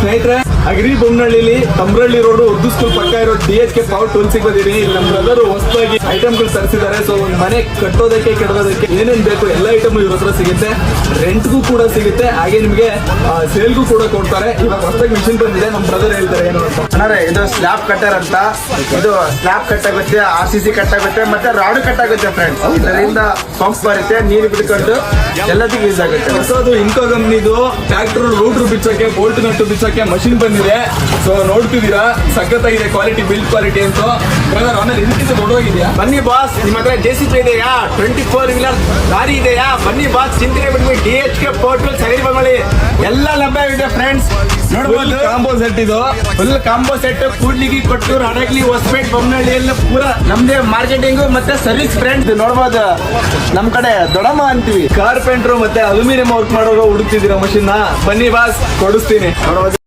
ಸ್ನೇಹಿತರೆ, agri ಬೊಮ್ಮನಹಳ್ಳಿಲಿ ತಮ್ರಳ್ಳಿ road Urdu school ಪಕ್ಕ ಇರೋ DHK ಪವರ್ ಟೂಲ್ಸಿಗೆ ಬಂದಿದ್ದೀನಿ. ಇಲ್ಲಿ ನಮ್ಮ ಬ್ರದರ್ ಹೊಸದಾಗಿ ಐಟಮ್ಗಳು ತರಿಸಿದ್ದಾರೆ. ಸೊ ಒಂದು ಮನೆ ಕಟ್ಟೋದಕ್ಕೆ ಕೆಡೋದಕ್ಕೆ ಏನೇನ್ ಬೇಕು ಎಲ್ಲ ಐಟಮ್ ಇವ್ರ ಹತ್ರ ಸಿಗುತ್ತೆ. ರೆಂಟ್ಗೂ ಕೂಡ ಸಿಗುತ್ತೆ, ಹಾಗೆ ನಿಮ್ಗೆ ಸೇಲ್ಗೂ ಕೂಡ ಕೊಡ್ತಾರೆ. ಇವಾಗ ಹೊಸದಾಗಿ ಮಿಷಿನ್ ಬಂದಿದೆ, ನಮ್ಮ ಬ್ರದರ್ ಹೇಳ್ತಾರೆ ಏನು ಅಂತ. ಅಣ್ಣ ಇದು ಸ್ಲ್ಯಾಬ್ ಕಟ್ಟರ್ ಅಂತ. ಇದು ಸ್ಲ್ಯಾಬ್ ಕಟ್ ಆಗುತ್ತೆ, RCC ಕಟ್ ಆಗುತ್ತೆ, ಮತ್ತೆ ರಾಡ್ ಕಟ್ ಆಗುತ್ತೆ ಫ್ರೆಂಡ್ಸ್. ಇದರಿಂದ ಪಂಪ್ ಬರುತ್ತೆ, ನೀರು ಬಿಡ್ಕೊಂಡು ಎಲ್ಲದಕ್ಕೂ ಯೂಸ್ ಆಗುತ್ತೆ. ಹೊಸದು ಇನ್ಕೋ ಕಂಪ್ನಿದು ಟ್ರ್ಯಾಕ್ಟರ್ ರೂಟ್ರು ಬಿಚ್ಚೋಕೆ ಬೋಲ್ಟ್ ನಟ್ಟು ಬಿಚ್ಚೋಕೆ ಮಷಿನ್ ಬಂದಿದೆ. ಸೊ ನೋಡ್ತಿದ್ದೀರಾ, ಸಖತ್ತಾಗಿದೆ ಕ್ವಾಲಿಟಿ, ಬಿಲ್ಡ್ ಕ್ವಾಲಿಟಿ ಅಂತ. ಬ್ರದರ್ ಆಮೇಲೆ ಇದಕ್ಕಿಂತ ದೊಡ್ಡದಾಗಿದೆಯಾ? ಬನ್ನಿ ಬಾಸ್, ನಿಮ್ಮ ಹತ್ರ JCB ಇದೆಯಾ? 24 ವೀಲರ್ ಗಾಡಿ ಇದೆಯಾ? ಬನ್ನಿ ಬಾಸ್, ಚಿಂತನೆ ಬಿಡ್ವಿ. DHK power tools agri Bommanahalli ಎಲ್ಲ ಲಭ್ಯವಿದೆ ಫ್ರೆಂಡ್ಸ್. ನೋಡ್ಬೋದು ಕಾಂಬೋ ಸೆಟ್ ಇದು. ಫುಲ್ ಕಾಂಬೋ ಸೆಟ್, ಕೂಡ್ಲಿಗಿ, ಕೊಟ್ಟೂರು, ಹಡಗ್ಲಿ, ಹೊಸಪೇಟೆ, ಬೊಮ್ಮನಹಳ್ಳಿಯಲ್ಲಿ ಪೂರ ನಮ್ದೇ ಮಾರ್ಕೆಟಿಂಗ್ ಮತ್ತೆ ಸರ್ವಿಸ್ ಫ್ರೆಂಡ್ಸ್. ನೋಡ್ಬೋದು ನಮ್ ಕಡೆ ದೊಡ್ಡಮ್ಮ ಅಂತೀವಿ. ಕಾರ್ಪೆಂಟ್ರು ಮತ್ತೆ ಅಲ್ಯೂಮಿನಿಯಂ ವರ್ಕ್ ಮಾಡೋರು ಹುಡುಕ್ತಿದ್ದೀರಾ ಮಷಿನ್? ಬನ್ನಿ ಬಾಸ್, ಕೊಡಿಸ್ತೀನಿ. ನೋಡ್ಬೋದು